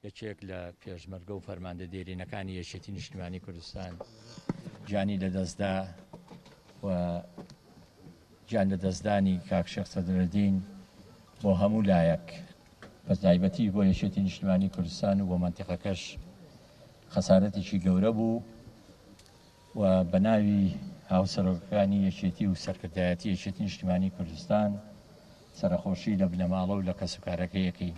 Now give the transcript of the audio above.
یەکێک لە پێشمەرگە و فەرماندە دێرینەکانی یەکێتی نیشتیمانی کوردستان جانی لەدەستدا و گیان لە دەستدانی کاک شێخ سەدرەدین بۆ هەموو لایەک بە تایبەتی بۆ یەکێتی نیشتیمانی کوردستان و بۆ مەنتیقەکەش خەسارەتێکی گەورە بوو و بە ناوی هاوسەرۆکەکانی یەکێتی و سەرکردایەتی یەکێتی نیشتیمانی کوردستان سەرخۆشی لە بنەماڵە و لە کەسوکارەکەیەکەی